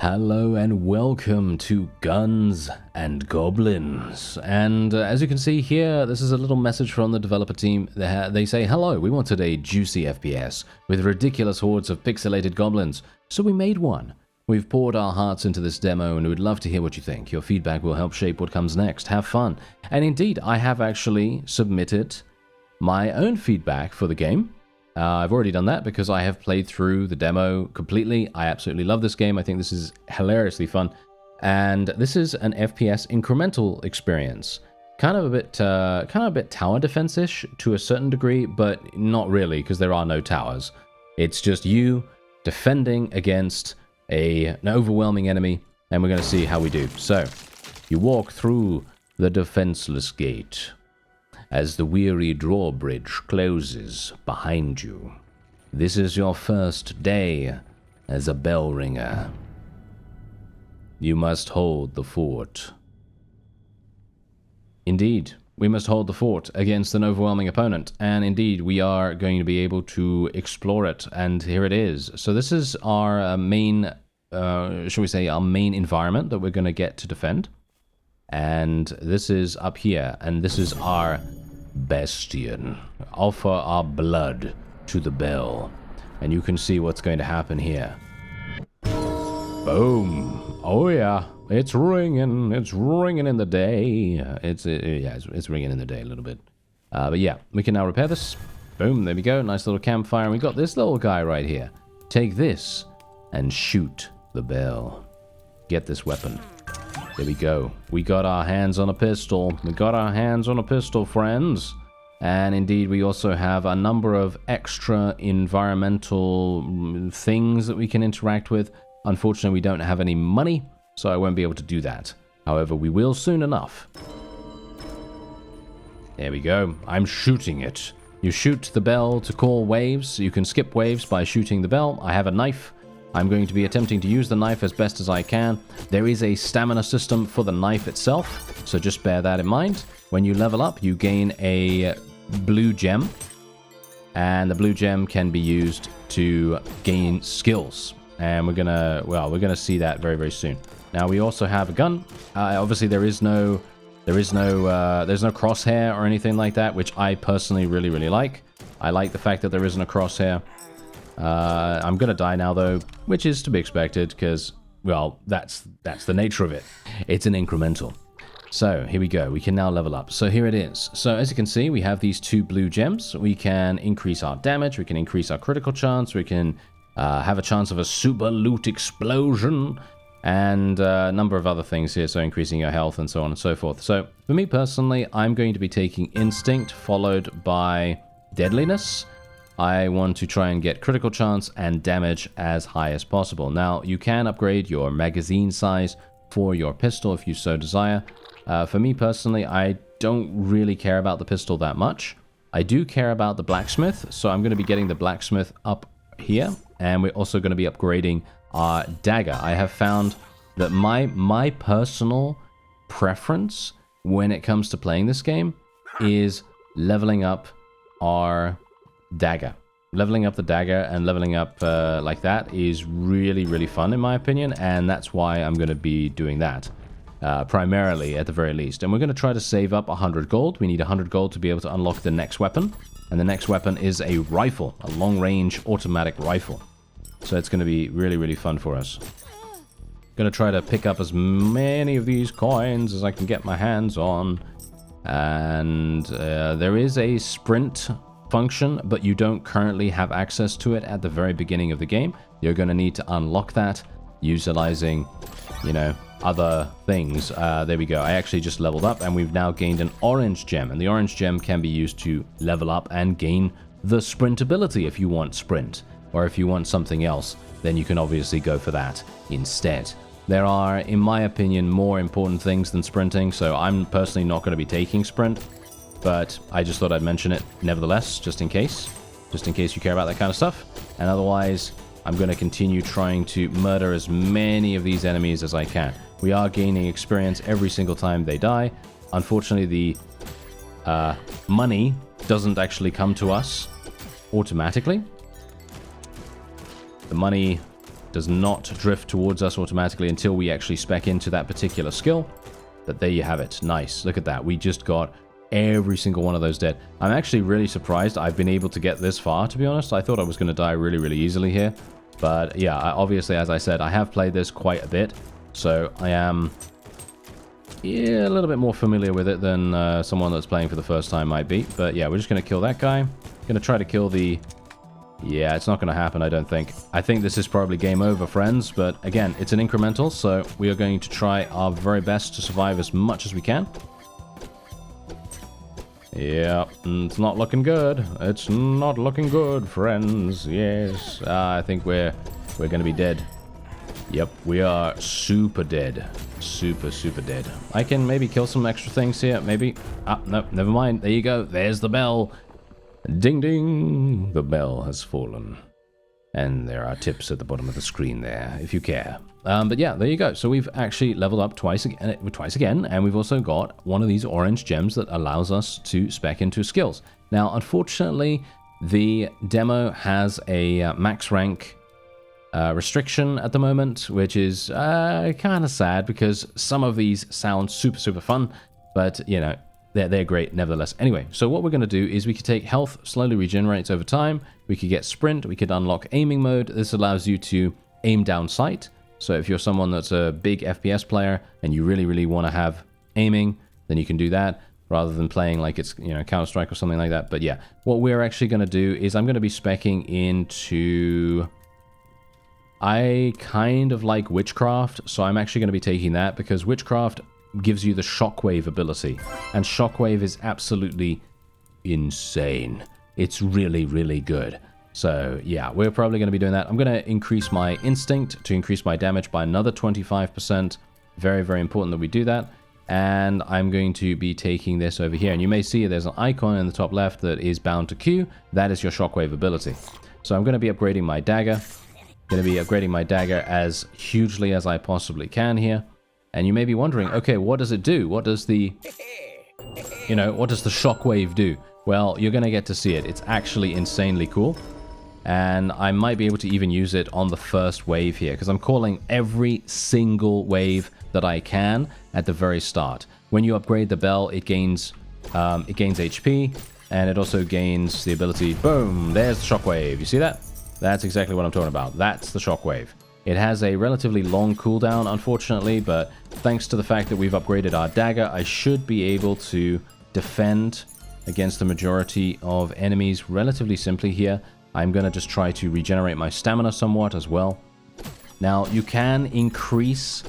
Hello and welcome to Guns and Goblins. And as you can see here, this is a little message from the developer team. They say, hello, we wanted a juicy FPS with ridiculous hordes of pixelated goblins. So we made one. We've poured our hearts into this demo and we'd love to hear what you think. Your feedback will help shape what comes next. Have fun. And indeed, I have actually submitted my own feedback for the game. I've already done that because I have played through the demo completely. I absolutely love this game. I think this is hilariously fun. And this is an FPS incremental experience. Kind of a bit tower defense-ish to a certain degree, but not really because there are no towers. It's just you defending against an overwhelming enemy, and we're going to see how we do. So, you walk through the defenseless gate as the weary drawbridge closes behind you. This is your first day as a bell ringer. You must hold the fort. Indeed, we must hold the fort against an overwhelming opponent, and indeed, we are going to be able to explore it, and here it is. So this is our main, shall we say, our main environment that we're going to get to defend. And this is up here, and this is our Bastion. Offer our blood to the bell. And you can see what's going to happen here. Boom. Oh yeah, it's ringing. It's ringing in the day. It's ringing in the day a little bit. But yeah, we can now repair this. Boom, there we go. Nice little campfire. And we got this little guy right here. Take this and shoot the bell. Get this weapon. There we go. We got our hands on a pistol. We got our hands on a pistol, friends. And indeed, we also have a number of extra environmental things that we can interact with. Unfortunately, we don't have any money, so I won't be able to do that. However, we will soon enough. There we go. I'm shooting it. You shoot the bell to call waves. You can skip waves by shooting the bell. I have a knife. I'm going to be attempting to use the knife as best as I can. There is a stamina system for the knife itself, so just bear that in mind. When you level up, you gain a blue gem, and the blue gem can be used to gain skills. And we're gonna see that very, very soon. Now we also have a gun. Obviously, there's no crosshair or anything like that, which I personally really, really like. I like the fact that there isn't a crosshair. I'm gonna die now though, which is to be expected because, well, that's the nature of it. It's an incremental. So here we go. We can now level up. So here it is. So as you can see, we have these two blue gems. We can increase our damage. We can increase our critical chance. We can have a chance of a super loot explosion and a number of other things here. So increasing your health and so on and so forth. So for me personally, I'm going to be taking instinct followed by deadliness. I want to try and get critical chance and damage as high as possible. Now, you can upgrade your magazine size for your pistol if you so desire. For me personally, I don't really care about the pistol that much. I do care about the blacksmith, so I'm going to be getting the blacksmith up here. And we're also going to be upgrading our dagger. I have found that my personal preference when it comes to playing this game is leveling up our dagger. Leveling up the dagger and leveling up like that is really, really fun in my opinion, and that's why I'm going to be doing that. Primarily, at the very least. And we're going to try to save up 100 gold. We need 100 gold to be able to unlock the next weapon. And the next weapon is a rifle, a long-range automatic rifle. So it's going to be really, really fun for us. Going to try to pick up as many of these coins as I can get my hands on. And there is a sprint function, but you don't currently have access to it at the very beginning of the game. You're going to need to unlock that utilizing, other things. There we go. I actually just leveled up and we've now gained an orange gem, and the orange gem can be used to level up and gain the sprint ability if you want sprint, or if you want something else, then you can obviously go for that instead. There are, in my opinion, more important things than sprinting, so I'm personally not going to be taking sprint, but I just thought I'd mention it nevertheless, just in case you care about that kind of stuff. And otherwise, I'm going to continue trying to murder as many of these enemies as I can. We are gaining experience every single time they die. Unfortunately, the money doesn't actually come to us automatically. The money does not drift towards us automatically until we actually spec into that particular skill. But there you have it. Nice. Look at that. We just got every single one of those dead. I'm actually really surprised I've been able to get this far, to be honest. I thought I was going to die really, really easily here. But yeah, obviously, as I said, I have played this quite a bit. So I am a little bit more familiar with it than someone that's playing for the first time might be. But yeah, we're just going to kill that guy. Going to try to kill the... Yeah, it's not going to happen, I don't think. I think this is probably game over, friends. But again, it's an incremental, so we are going to try our very best to survive as much as we can. Yeah, it's not looking good. It's not looking good, friends. Yes, I think we're going to be dead. Yep, we are super dead. Super, super dead. I can maybe kill some extra things here, maybe. Ah, no, never mind. There you go. There's the bell. Ding, ding. The bell has fallen. And there are tips at the bottom of the screen there, if you care. But yeah, there you go. So we've actually leveled up twice again, and we've also got one of these orange gems that allows us to spec into skills. Now, unfortunately, the demo has a max rank restriction at the moment, which is kind of sad because some of these sound super, super fun, but, you know, they're great nevertheless. Anyway, so what we're going to do is we could take health, slowly regenerates over time. We could get sprint. We could unlock aiming mode. This allows you to aim down sight. So if you're someone that's a big FPS player and you really, really want to have aiming, then you can do that rather than playing like it's, you know, Counter-Strike or something like that. But yeah, what we're actually going to do is I'm going to be speccing into... I kind of like Witchcraft, so I'm actually going to be taking that because Witchcraft gives you the Shockwave ability. And Shockwave is absolutely insane. It's really, really good. So yeah, we're probably going to be doing that. I'm going to increase my Instinct to increase my damage by another 25%. Very, very important that we do that. And I'm going to be taking this over here. And you may see there's an icon in the top left that is bound to Q. That is your Shockwave ability. So I'm going to be upgrading my dagger. Going to be upgrading my dagger as hugely as I possibly can here. And you may be wondering, okay, what does it do? What does the, you know, what does the Shockwave do? Well, you're going to get to see it. It's actually insanely cool. And I might be able to even use it on the first wave here, because I'm calling every single wave that I can at the very start. When you upgrade the bell, it gains HP, and it also gains the ability, boom, there's the Shockwave. You see that? That's exactly what I'm talking about. That's the Shockwave. It has a relatively long cooldown, unfortunately, but thanks to the fact that we've upgraded our dagger, I should be able to defend against the majority of enemies relatively simply here. I'm going to just try to regenerate my stamina somewhat as well. Now, you can increase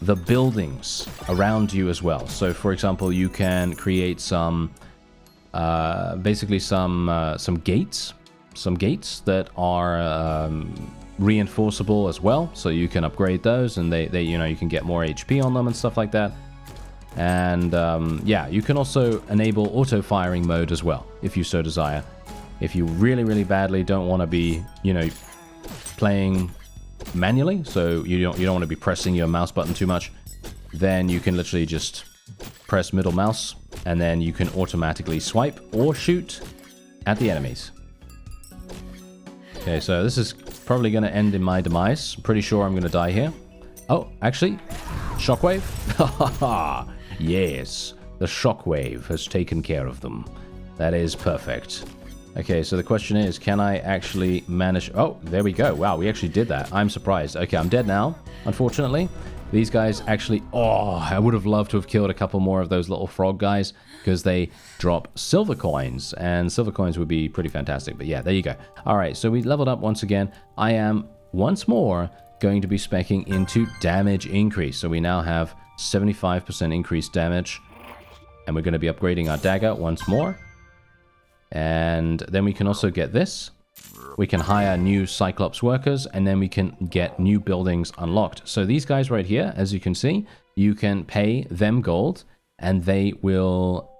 the buildings around you as well. So, for example, you can create some, basically some gates. Some gates that are reinforceable as well, so you can upgrade those, and they you know, you can get more HP on them and stuff like that. And yeah, you can also enable auto firing mode as well if you so desire. If you really, really badly don't want to be, you know, playing manually, so you don't want to be pressing your mouse button too much, then you can literally just press middle mouse, and then you can automatically swipe or shoot at the enemies. Okay, so this is probably going to end in my demise. I'm pretty sure I'm going to die here. Oh, actually, Shockwave? Haha, yes, the Shockwave has taken care of them. That is perfect. Okay, so the question is, can I actually manage... Oh, there we go. Wow, we actually did that. I'm surprised. Okay, I'm dead now, unfortunately. These guys actually... Oh, I would have loved to have killed a couple more of those little frog guys because they drop silver coins, and silver coins would be pretty fantastic. But yeah, there you go. All right, so we leveled up once again. I am, once more, going to be speccing into damage increase. So we now have 75% increased damage, and we're going to be upgrading our dagger once more. And then we can also get this. We can hire new Cyclops workers, and then we can get new buildings unlocked. So these guys right here, as you can see, you can pay them gold, and they will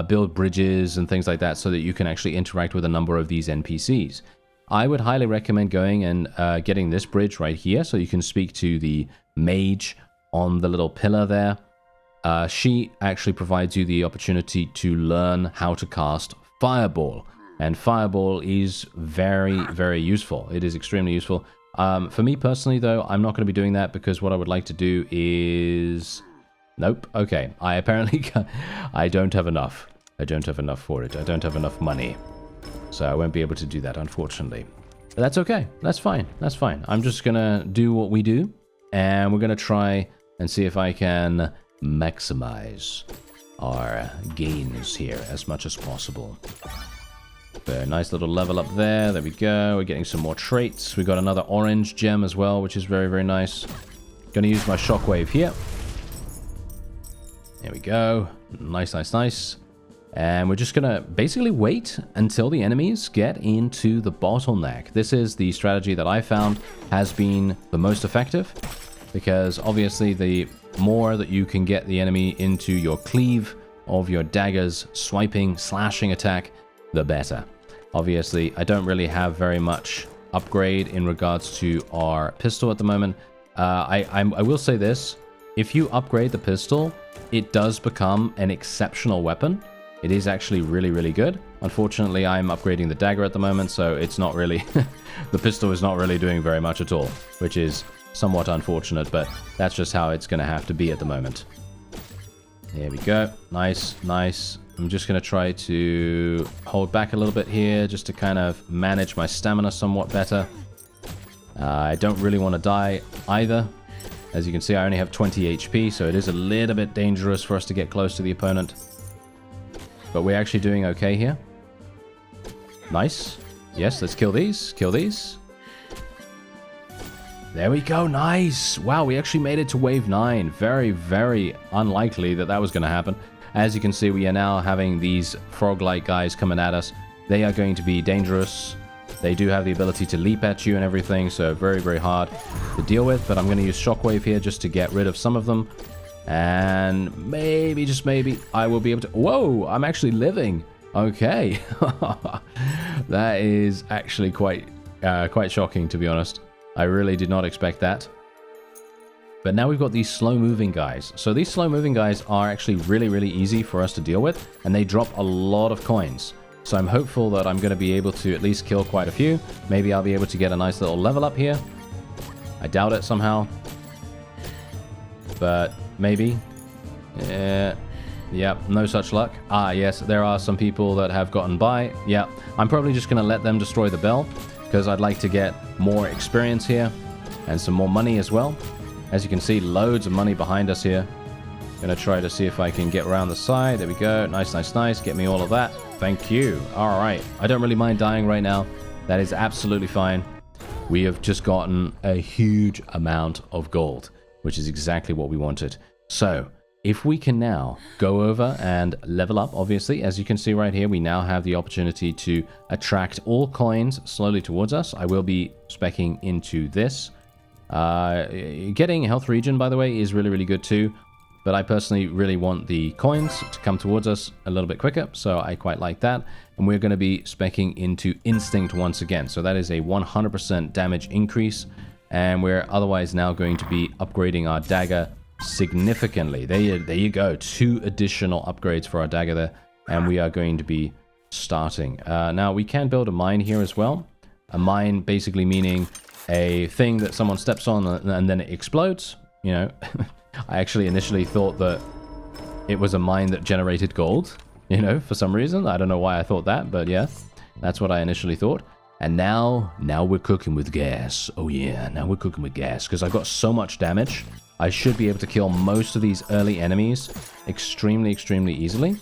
build bridges and things like that so that you can actually interact with a number of these NPCs. I would highly recommend going and getting this bridge right here so you can speak to the mage on the little pillar there. She actually provides you the opportunity to learn how to cast Fireball. And Fireball is very, very useful. It is extremely useful. For me personally, though, I'm not going to be doing that because what I would like to do is... Nope. Okay. I apparently... I don't have enough. I don't have enough for it. I don't have enough money. So I won't be able to do that, unfortunately. But that's okay. That's fine. That's fine. I'm just going to do what we do. And we're going to try and see if I can maximize our gains here as much as possible. So nice little level up there. There we go. We're getting some more traits. We got another orange gem as well, which is very, very nice. Going to use my shockwave here. There we go. Nice, nice, nice. And we're just going to basically wait until the enemies get into the bottleneck. This is the strategy that I found has been the most effective. Because obviously the more that you can get the enemy into your cleave of your dagger's swiping, slashing attack, the better. Obviously, I don't really have very much upgrade in regards to our pistol at the moment. I will say this. If you upgrade the pistol, it does become an exceptional weapon. It is actually really, really good. Unfortunately, I'm upgrading the dagger at the moment, so it's not really... the pistol is not really doing very much at all, which is somewhat unfortunate, but that's just how it's going to have to be at the moment. There we go. Nice, nice. I'm just going to try to hold back a little bit here just to kind of manage my stamina somewhat better. I don't really want to die either. As you can see, I only have 20 HP, so it is a little bit dangerous for us to get close to the opponent. But we're actually doing okay here. Nice. Yes, let's kill these. Kill these. There we go. Nice. Wow, we actually made it to wave 9. Very, very unlikely that that was going to happen. As you can see, we are now having these frog-like guys coming at us. They are going to be dangerous. They do have the ability to leap at you and everything, so very, very hard to deal with. But I'm going to use Shockwave here just to get rid of some of them. And maybe, just maybe, I will be able to... Whoa, I'm actually living. Okay. That is actually quite shocking, to be honest. I really did not expect that. But now we've got these slow-moving guys. So these slow-moving guys are actually really, really easy for us to deal with. And they drop a lot of coins. So I'm hopeful that I'm going to be able to at least kill quite a few. Maybe I'll be able to get a nice little level up here. I doubt it somehow. But maybe. Yeah, no such luck. Ah, yes, there are some people that have gotten by. Yeah, I'm probably just going to let them destroy the bell. Because I'd like to get more experience here. And some more money as well. As you can see, loads of money behind us here. Gonna try to see if I can get around the side. There we go. Nice, nice, nice. Get me all of that. Thank you. All right. I don't really mind dying right now. That is absolutely fine. We have just gotten a huge amount of gold, which is exactly what we wanted. So, if we can now go over and level up, obviously, as you can see right here, we now have the opportunity to attract all coins slowly towards us. I will be speccing into this. Getting health regen, by the way, is really, really good too. But I personally really want the coins to come towards us a little bit quicker, so I quite like that. And we're going to be speccing into Instinct once again. So that is a 100% damage increase. And we're otherwise now going to be upgrading our dagger significantly. There you go. 2 additional upgrades for our dagger there. And we are going to be starting. Now, we can build a mine here as well. A mine basically meaning a thing that someone steps on and then it explodes. You know, I actually initially thought that it was a mine that generated gold, you know, for some reason. I don't know why I thought that, but yeah, that's what I initially thought. And now we're cooking with gas. Oh yeah, now we're cooking with gas because I've got so much damage. I should be able to kill most of these early enemies extremely, extremely easily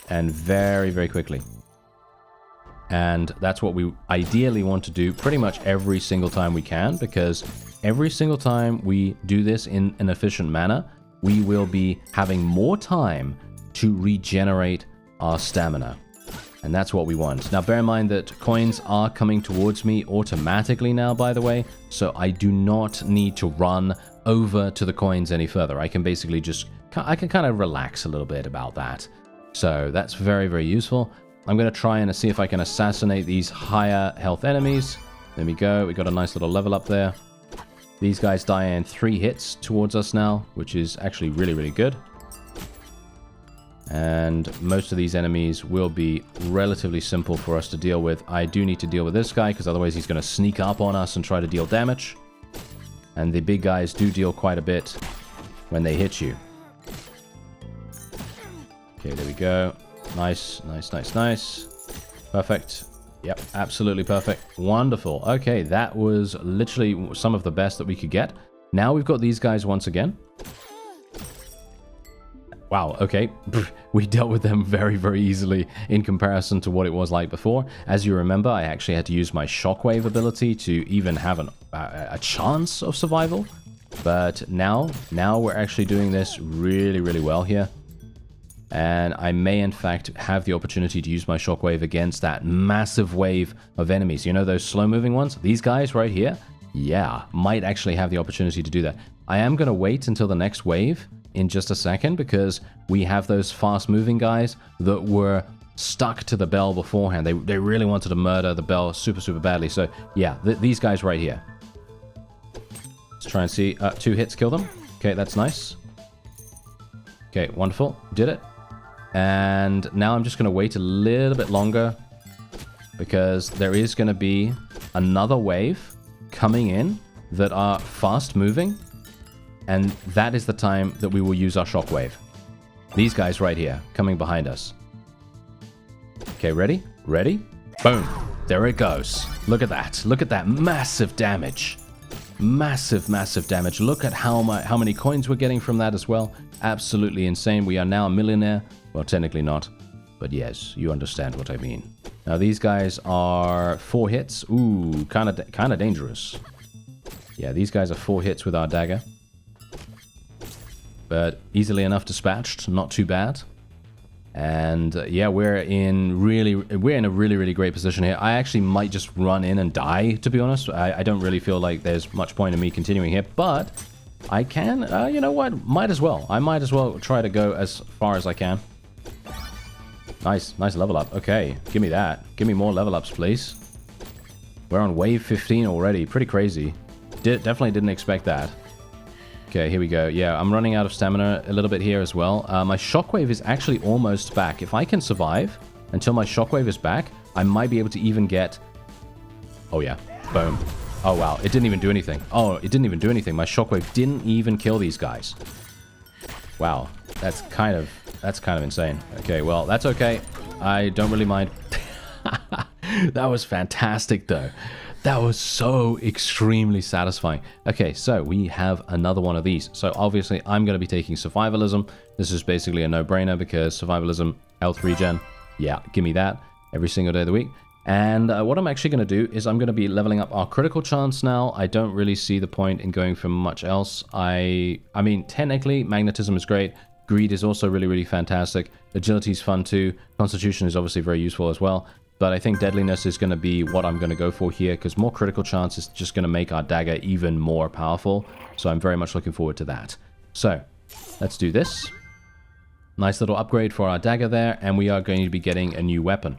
and very, very quickly. And that's what we ideally want to do pretty much every single time we can, because every single time we do this in an efficient manner, we will be having more time to regenerate our stamina. And that's what we want. Now, bear in mind that coins are coming towards me automatically now, by the way, so I do not need to run over to the coins any further. I can basically I can kind of relax a little bit about that. So that's very, very useful. I'm going to try and see if I can assassinate these higher health enemies. There we go. We got a nice little level up there. These guys die in 3 hits towards us now, which is actually really, really good. And most of these enemies will be relatively simple for us to deal with. I do need to deal with this guy, because otherwise he's going to sneak up on us and try to deal damage. And the big guys do deal quite a bit when they hit you. Okay, there we go. Nice, nice, nice, nice. Perfect. Yep, absolutely perfect. Wonderful. Okay, that was literally some of the best that we could get. Now we've got these guys once again. Wow, okay. We dealt with them very, very easily in comparison to what it was like before. As you remember, I actually had to use my shockwave ability to even have a chance of survival. But now we're actually doing this really, really well here. And I may, in fact, have the opportunity to use my shockwave against that massive wave of enemies. You know those slow-moving ones? These guys right here? Yeah, might actually have the opportunity to do that. I am going to wait until the next wave in just a second, because we have those fast-moving guys that were stuck to the bell beforehand. They really wanted to murder the bell super, super badly. So, yeah, these guys right here. Let's try and see. 2 hits kill them. Okay, that's nice. Okay, wonderful. Did it. And now I'm just going to wait a little bit longer, because there is going to be another wave coming in that are fast moving, and that is the time that we will use our shockwave. These guys right here coming behind us. Okay, ready? Ready? Boom. There it goes. Look at that. Look at that massive damage. Massive, massive damage. Look at how many coins we're getting from that as well. Absolutely insane. We are now a millionaire. Well, technically not, but yes, you understand what I mean. Now these guys are 4 hits. Ooh, kind of dangerous. Yeah, these guys are 4 hits with our dagger, but easily enough dispatched. Not too bad. And yeah, we're in a really, really great position here. I actually might just run in and die, to be honest. I don't really feel like there's much point in me continuing here, but I can. You know what? Might as well. I might as well try to go as far as I can. Nice, nice level up. Okay, give me that. Give me more level ups, please. We're on wave 15 already. Pretty crazy. Definitely didn't expect that. Okay, here we go. Yeah, I'm running out of stamina a little bit here as well. My shockwave is actually almost back. If I can survive until my shockwave is back, I might be able to even get... Oh yeah, boom. Oh wow, it didn't even do anything. Oh, it didn't even do anything. My shockwave didn't even kill these guys. Wow, that's kind of insane. Okay, well, that's okay. I don't really mind. That was fantastic, though. That was so extremely satisfying. Okay, so we have another one of these. So obviously, I'm going to be taking survivalism. This is basically a no-brainer, because survivalism, health regen, yeah, give me that every single day of the week. And what I'm actually going to do is I'm going to be leveling up our critical chance now. I don't really see the point in going for much else. I mean, technically, magnetism is great. Greed is also really, really fantastic. Agility is fun too. Constitution is obviously very useful as well. But I think deadliness is going to be what I'm going to go for here, because more critical chance is just going to make our dagger even more powerful. So I'm very much looking forward to that. So let's do this. Nice little upgrade for our dagger there. And we are going to be getting a new weapon.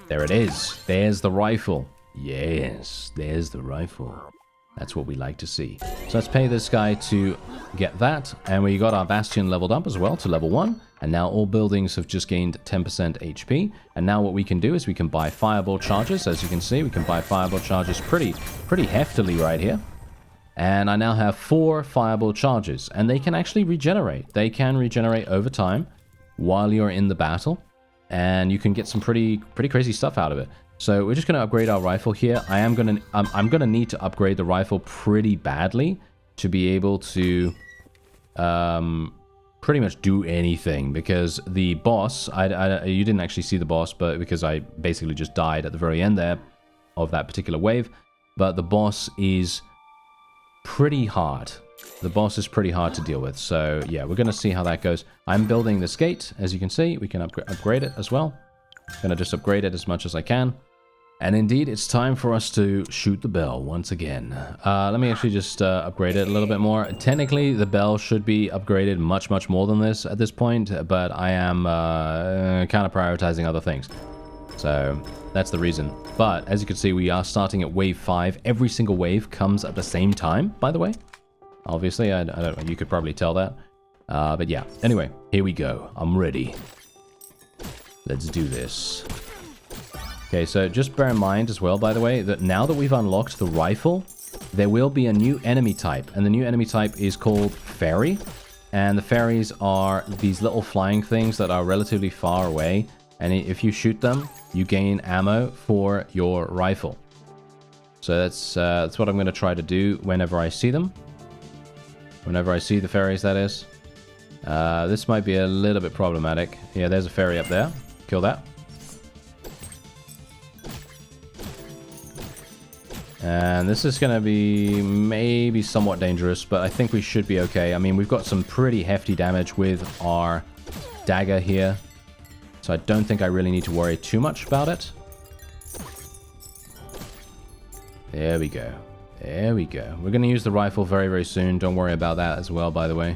There it is. There's the rifle. Yes, there's the rifle. That's what we like to see. So let's pay this guy to get that. And we got our Bastion leveled up as well to level 1. And now all buildings have just gained 10% HP. And now what we can do is we can buy fireball charges. As you can see, we can buy fireball charges pretty heftily right here. And I now have 4 fireball charges. And they can actually regenerate. They can regenerate over time while you're in the battle. And you can get some pretty crazy stuff out of it. So we're just going to upgrade our rifle here. I'm going to need to upgrade the rifle pretty badly to be able to pretty much do anything, because the boss, you didn't actually see the boss, but because I basically just died at the very end there of that particular wave. But the boss is pretty hard. The boss is pretty hard to deal with. So yeah, we're going to see how that goes. I'm building this gate. As you can see, we can upgrade it as well. Going to just upgrade it as much as I can. And indeed, it's time for us to shoot the bell once again. Let me actually just upgrade it a little bit more. Technically, the bell should be upgraded much more than this at this point, but I am kind of prioritizing other things. So that's the reason. But as you can see, we are starting at wave 5. Every single wave comes at the same time, by the way. Obviously, you could probably tell that. But yeah, anyway, here we go. I'm ready. Let's do this. Okay, so just bear in mind as well, by the way, that now that we've unlocked the rifle, there will be a new enemy type. And the new enemy type is called Fairy. And the fairies are these little flying things that are relatively far away. And if you shoot them, you gain ammo for your rifle. So that's what I'm going to try to do whenever I see them. Whenever I see the fairies, that is. This might be a little bit problematic. Yeah, there's a fairy up there. Kill that. And this is going to be maybe somewhat dangerous, but I think we should be okay. I mean, we've got some pretty hefty damage with our dagger here. So I don't think I really need to worry too much about it. There we go. There we go. We're going to use the rifle very, very soon. Don't worry about that as well, by the way.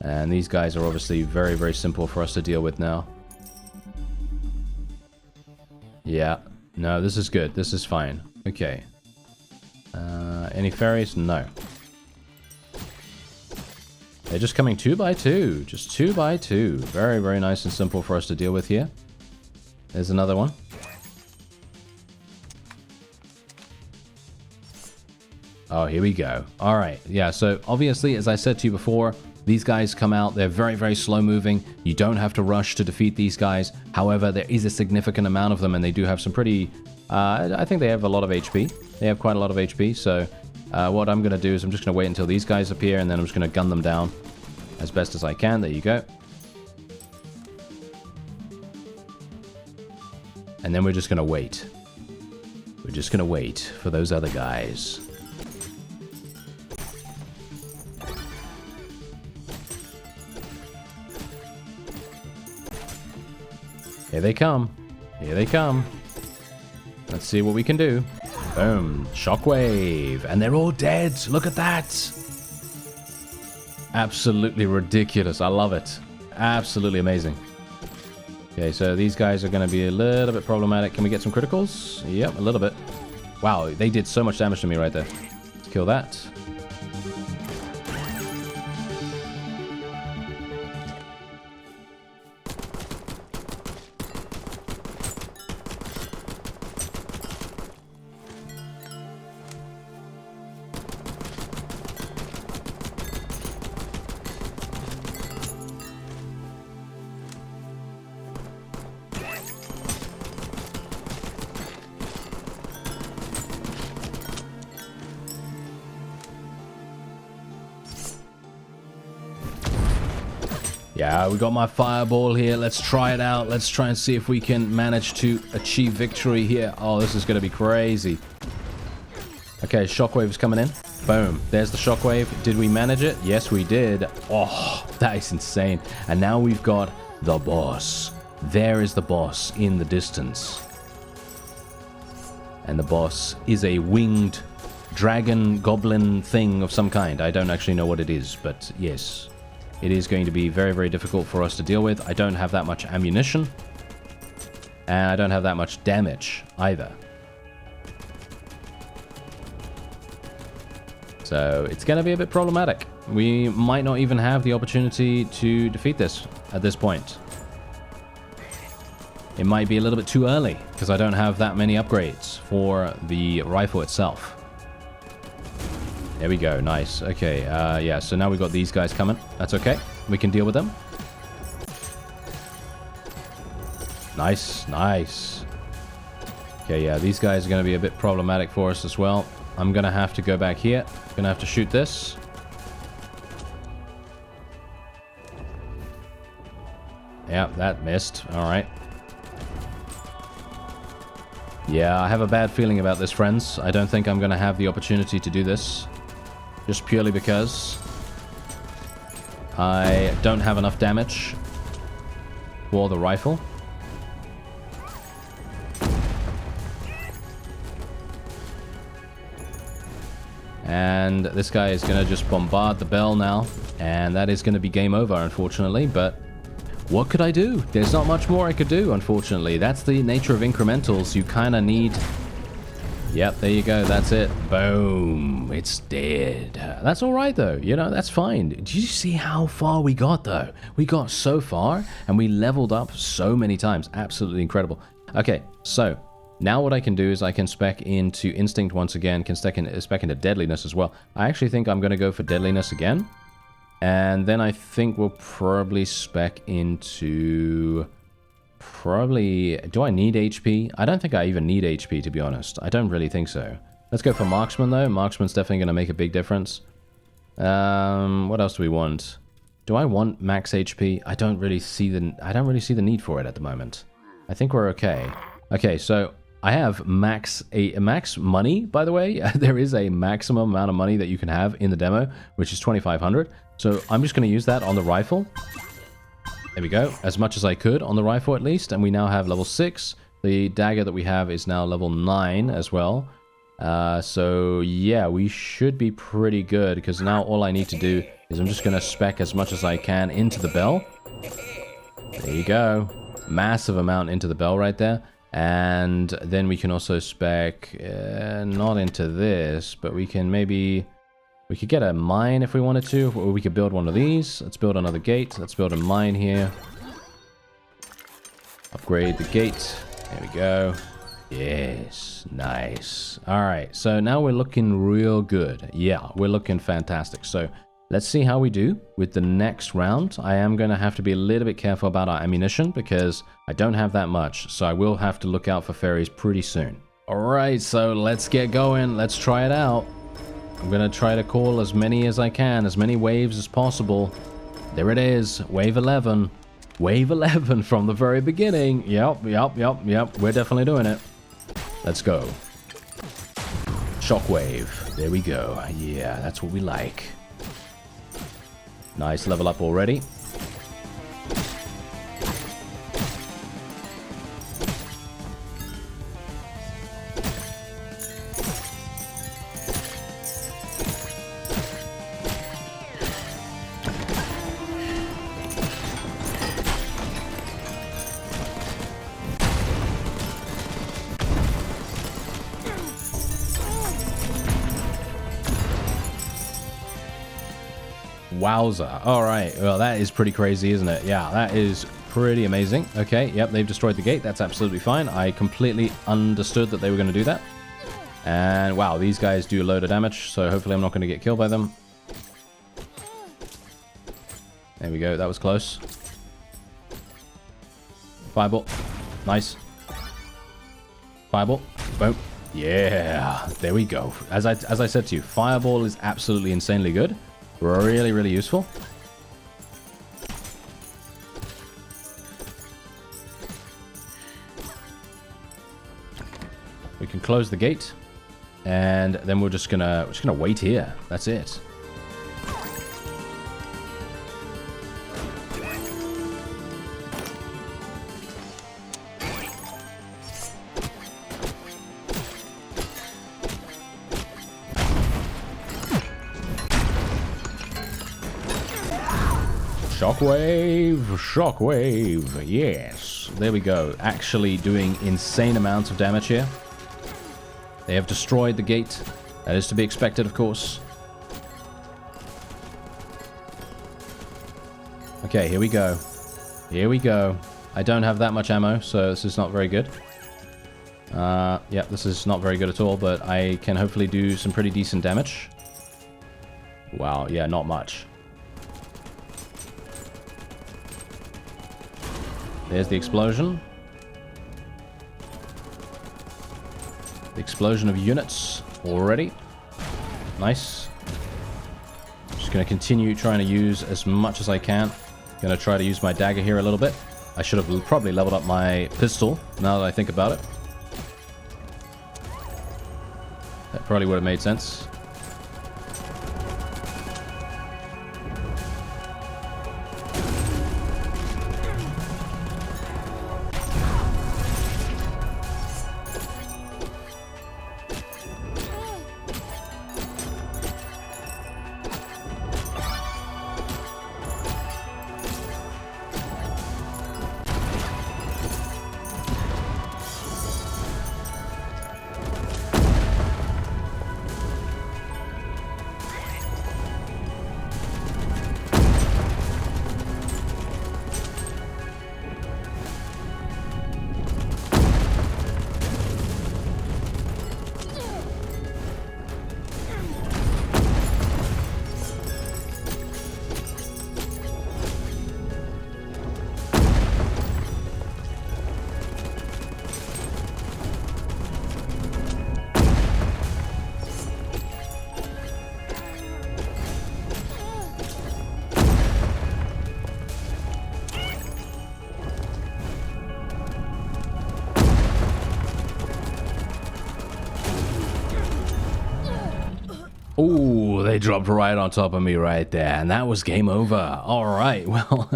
And these guys are obviously very, very simple for us to deal with now. Yeah. No, this is good. This is fine. Okay. Any fairies? No. They're just coming 2 by 2. Just 2 by 2. Very, very nice and simple for us to deal with here. There's another one. Oh, here we go. All right. Yeah, so obviously, as I said to you before, these guys come out. They're very, very slow moving. You don't have to rush to defeat these guys. However, there is a significant amount of them, and they do have some pretty... I think they have a lot of HP. They have quite a lot of HP, so what I'm going to do is I'm just going to wait until these guys appear, and then I'm just going to gun them down as best as I can. There you go. And then we're just going to wait. We're just going to wait for those other guys. Here they come. Here they come. Let's see what we can do. Boom. Shockwave. And they're all dead. Look at that. Absolutely ridiculous. I love it. Absolutely amazing. Okay, so these guys are going to be a little bit problematic. Can we get some criticals? Yep, a little bit. Wow, they did so much damage to me right there. Let's kill that. Yeah, we got my fireball here. Let's try it out. Let's try and see if we can manage to achieve victory here. Oh, this is going to be crazy. Okay, shockwave is coming in. Boom. There's the shockwave. Did we manage it? Yes, we did. Oh, that is insane. And now we've got the boss. There is the boss in the distance. And the boss is a winged dragon goblin thing of some kind. I don't actually know what it is, but yes. It is going to be very, very difficult for us to deal with. I don't have that much ammunition. And I don't have that much damage either. So it's going to be a bit problematic. We might not even have the opportunity to defeat this at this point. It might be a little bit too early because I don't have that many upgrades for the rifle itself. There we go. Nice. Okay. Yeah, so now we've got these guys coming. That's okay. We can deal with them. Nice. Nice. Okay, yeah, these guys are going to be a bit problematic for us as well. I'm going to have to go back here. Going to have to shoot this. Yeah, that missed. All right. Yeah, I have a bad feeling about this, friends. I don't think I'm going to have the opportunity to do this. Just purely because I don't have enough damage for the rifle. And this guy is going to just bombard the bell now. And that is going to be game over, unfortunately. But what could I do? There's not much more I could do, unfortunately. That's the nature of incrementals. You kind of need Yep, there you go. That's it. Boom. It's dead. That's all right, though. You know, that's fine. Did you see how far we got, though? We got so far, and we leveled up so many times. Absolutely incredible. Okay, so now what I can do is I can spec into Instinct once again, can spec into Deadliness as well. I actually think I'm going to go for Deadliness again. And then I think we'll probably spec into... Probably... Do I need HP? I don't think I even need HP, to be honest. I don't really think so. Let's go for Marksman, though. Marksman's definitely going to make a big difference. What else do we want? Do I want max HP? I don't really see the need for it at the moment. I think we're okay. Okay, so I have max money, by the way. There is a maximum amount of money that you can have in the demo, which is 2,500. So I'm just going to use that on the rifle. There we go. As much as I could on the rifle at least. And we now have level 6. The dagger that we have is now level 9 as well. So yeah, we should be pretty good because now all I need to do is I'm just going to spec as much as I can into the bell. There you go. Massive amount into the bell right there. And then we can also spec, not into this, but we can maybe... We could get a mine if we wanted to, or we could build one of these. Let's build another gate. Let's build a mine here. Upgrade the gate. There we go. Yes, nice. All right, so now we're looking real good. Yeah, we're looking fantastic. So let's see how we do with the next round. I am going to have to be a little bit careful about our ammunition because I don't have that much. So I will have to look out for fairies pretty soon. All right, so let's get going. Let's try it out. I'm going to try to call as many as I can, as many waves as possible. There it is, wave 11. Wave 11 from the very beginning. Yep. We're definitely doing it. Let's go. Shockwave. There we go. Yeah, that's what we like. Nice level up already. Wowza. All right. Well, that is pretty crazy, isn't it? Yeah, that is pretty amazing. Okay. Yep. They've destroyed the gate. That's absolutely fine. I completely understood that they were going to do that. And wow, these guys do a load of damage. So hopefully I'm not going to get killed by them. There we go. That was close. Fireball. Nice. Fireball. Boom. Yeah. There we go. As I said to you, Fireball is absolutely insanely good. Really, really useful. We can close the gate, and then we're just gonna wait here. That's it. Shockwave, yes. There we go. Actually doing insane amounts of damage here. They have destroyed the gate. That is to be expected, of course. Okay, here we go. Here we go. I don't have that much ammo, so this is not very good. Yeah, this is not very good at all, but I can hopefully do some pretty decent damage. Wow, yeah, not much. There's the explosion. The explosion of units already. Nice. Just going to continue trying to use as much as I can. Going to try to use my dagger here a little bit. I should have probably leveled up my pistol, now that I think about it. That probably would have made sense. Ooh, they dropped right on top of me right there, and that was game over. All right, well,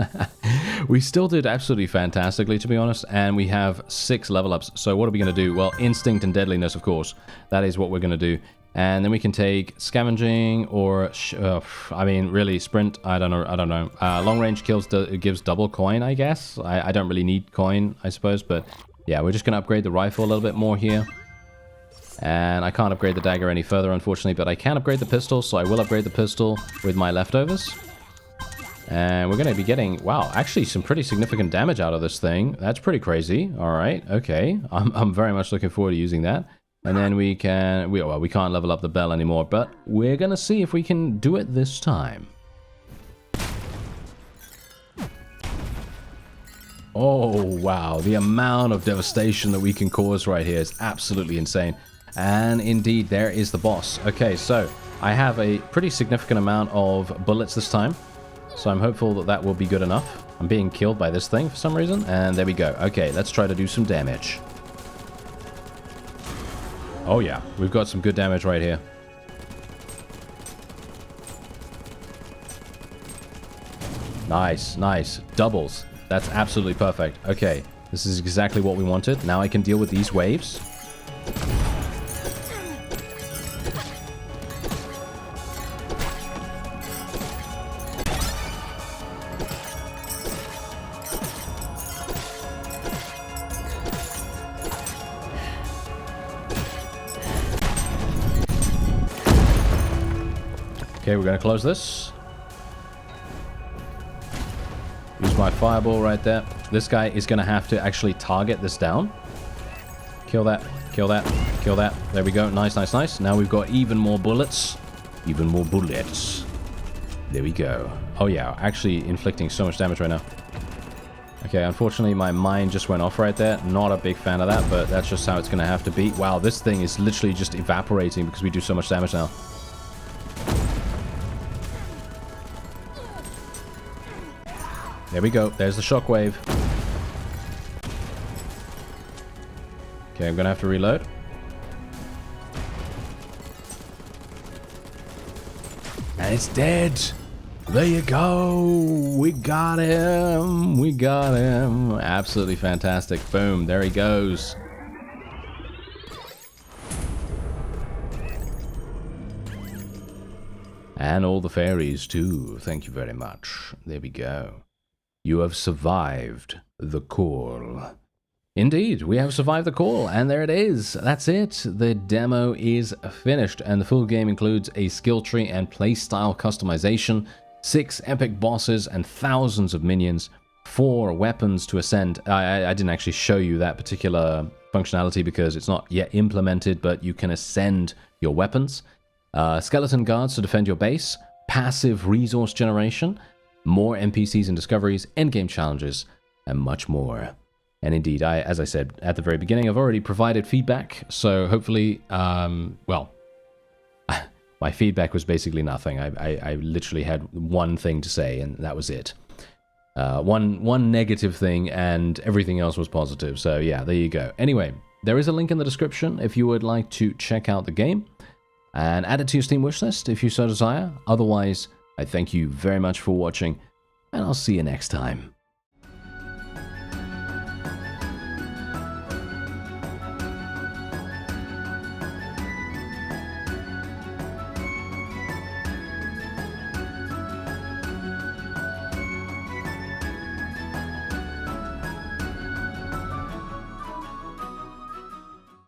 we still did absolutely fantastically, to be honest, and we have 6 level ups. So what are we going to do? Well, instinct and deadliness, of course. That is what we're going to do. And then we can take scavenging or, I mean, really, sprint. I don't know. Long range kills gives double coin, I guess. I don't really need coin, I suppose, but yeah, we're just going to upgrade the rifle a little bit more here. And I can't upgrade the dagger any further, unfortunately, but I can upgrade the pistol, so I will upgrade the pistol with my leftovers. And we're going to be getting, wow, actually some pretty significant damage out of this thing. That's pretty crazy. All right, okay. I'm very much looking forward to using that. And then we can, well, we can't level up the bell anymore, but we're going to see if we can do it this time. Oh, wow. The amount of devastation that we can cause right here is absolutely insane. And indeed, there is the boss. Okay, so I have a pretty significant amount of bullets this time. So I'm hopeful that that will be good enough. I'm being killed by this thing for some reason. And there we go. Okay, let's try to do some damage. Oh yeah, we've got some good damage right here. Nice, nice. Doubles. That's absolutely perfect. Okay, this is exactly what we wanted. Now I can deal with these waves. Okay, we're going to close this. Use my fireball right there. This guy is going to have to actually target this down. Kill that, kill that, kill that. There we go. Nice, nice, nice. Now we've got even more bullets. Even more bullets. There we go. Oh yeah, actually inflicting so much damage right now. Okay, unfortunately my mind just went off right there. Not a big fan of that, but that's just how it's going to have to be. Wow, this thing is literally just evaporating because we do so much damage now. There we go. There's the shockwave. Okay, I'm going to have to reload. And it's dead. There you go. We got him. We got him. Absolutely fantastic. Boom. There he goes. And all the fairies too. Thank you very much. There we go. You have survived the call. Indeed, we have survived the call, and there it is. That's it. The demo is finished, and the full game includes a skill tree and playstyle customization, 6 epic bosses, and thousands of minions, 4 weapons to ascend. I didn't actually show you that particular functionality because it's not yet implemented, but you can ascend your weapons. Skeleton guards to defend your base, passive resource generation, more NPCs and discoveries, endgame challenges, and much more. And indeed, as I said at the very beginning, I've already provided feedback, so hopefully, well, my feedback was basically nothing. I literally had one thing to say, and that was it. One negative thing, and everything else was positive, so yeah, there you go. Anyway, there is a link in the description if you would like to check out the game, and add it to your Steam wishlist if you so desire. Otherwise, I thank you very much for watching, and I'll see you next time.